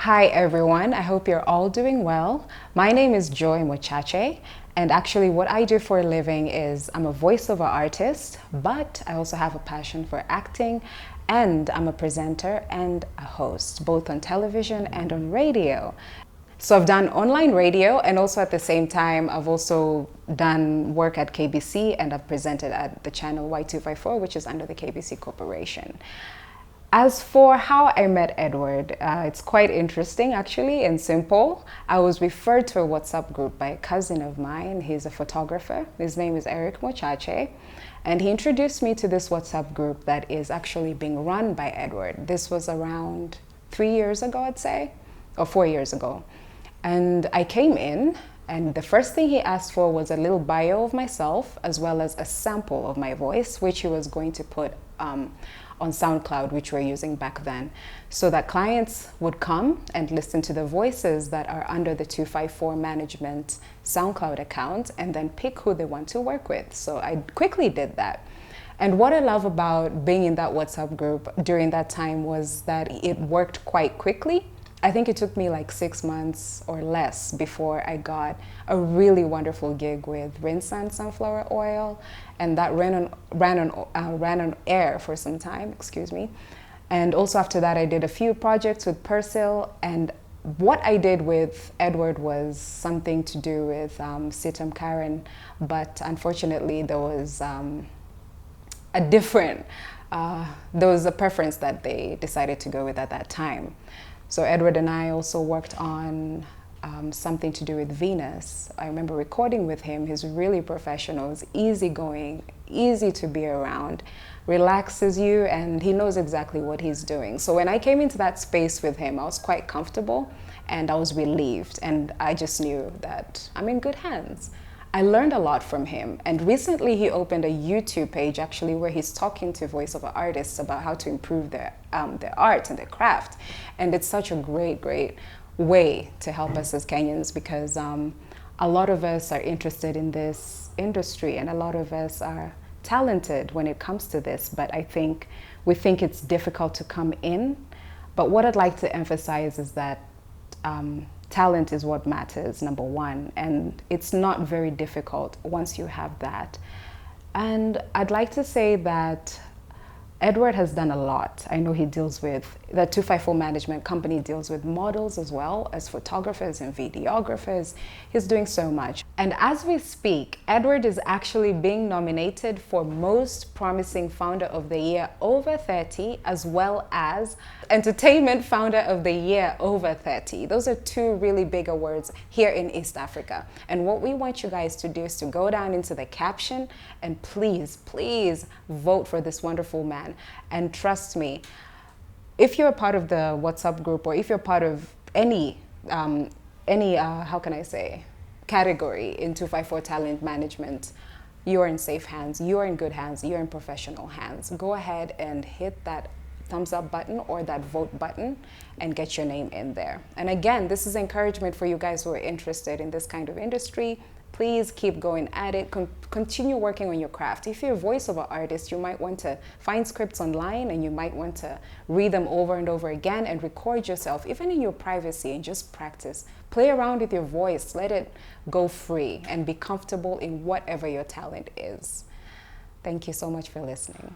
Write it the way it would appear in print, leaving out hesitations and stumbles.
Hi everyone, I hope you're all doing well. My name is Joy Mochache, and actually what I do for a living is I'm a voiceover artist, but I also have a passion for acting, and I'm a presenter and a host, both on television and on radio. So I've done online radio, and also at the same time I've also done work at KBC, and I've presented at the channel Y254, which is under the KBC Corporation. As for how I met Edward, it's quite interesting actually and simple. I was referred to a WhatsApp group by a cousin of mine. He's a photographer. His name is Eric Mochache. And he introduced me to this WhatsApp group that is actually being run by Edward. This was around 3 years ago, I'd say, or 4 years ago. And I came in, and the first thing he asked for was a little bio of myself, as well as a sample of my voice, which he was going to put on SoundCloud, which we're using back then, so that clients would come and listen to the voices that are under the 254 management SoundCloud account and then pick who they want to work with. So I quickly did that. And what I love about being in that WhatsApp group during that time was that it worked quite quickly. I think it took me like 6 months or less before I got a really wonderful gig with Rinsan Sunflower Oil, and that ran on air for some time, excuse me. And also after that, I did a few projects with Persil, and what I did with Edward was something to do with Sitam Karen, but unfortunately there was there was a preference that they decided to go with at that time. So Edward and I also worked on something to do with Venus. I remember recording with him. He's really professional, he's easygoing, easy to be around, relaxes you, and he knows exactly what he's doing. So when I came into that space with him, I was quite comfortable and I was relieved, and I just knew that I'm in good hands. I learned a lot from him, and recently he opened a YouTube page actually where he's talking to voiceover artists about how to improve their art and their craft. And it's such a great way to help us as Kenyans, because a lot of us are interested in this industry and a lot of us are talented when it comes to this, but I think we think it's difficult to come in. But what I'd like to emphasize is that talent is what matters, number one, and it's not very difficult once you have that. And I'd like to say that Edward has done a lot. I know he deals with, the 254 management company deals with models as well as photographers and videographers. He's doing so much. And as we speak, Edward is actually being nominated for Most Promising Founder of the Year over 30, as well as Entertainment Founder of the Year over 30. Those are two really big awards here in East Africa. And what we want you guys to do is to go down into the caption and please vote for this wonderful man. And trust me, if you're a part of the WhatsApp group, or if you're part of any how can I say, category in 254 talent management, you're in safe hands, you're in good hands, you're in professional hands. Go ahead and hit that thumbs up button or that vote button and get your name in there. And again, this is encouragement for you guys who are interested in this kind of industry. Please keep going at it. Continue working on your craft. If you're a voiceover artist, you might want to find scripts online and you might want to read them over and over again and record yourself, even in your privacy, and just practice. Play around with your voice. Let it go free and be comfortable in whatever your talent is. Thank you so much for listening.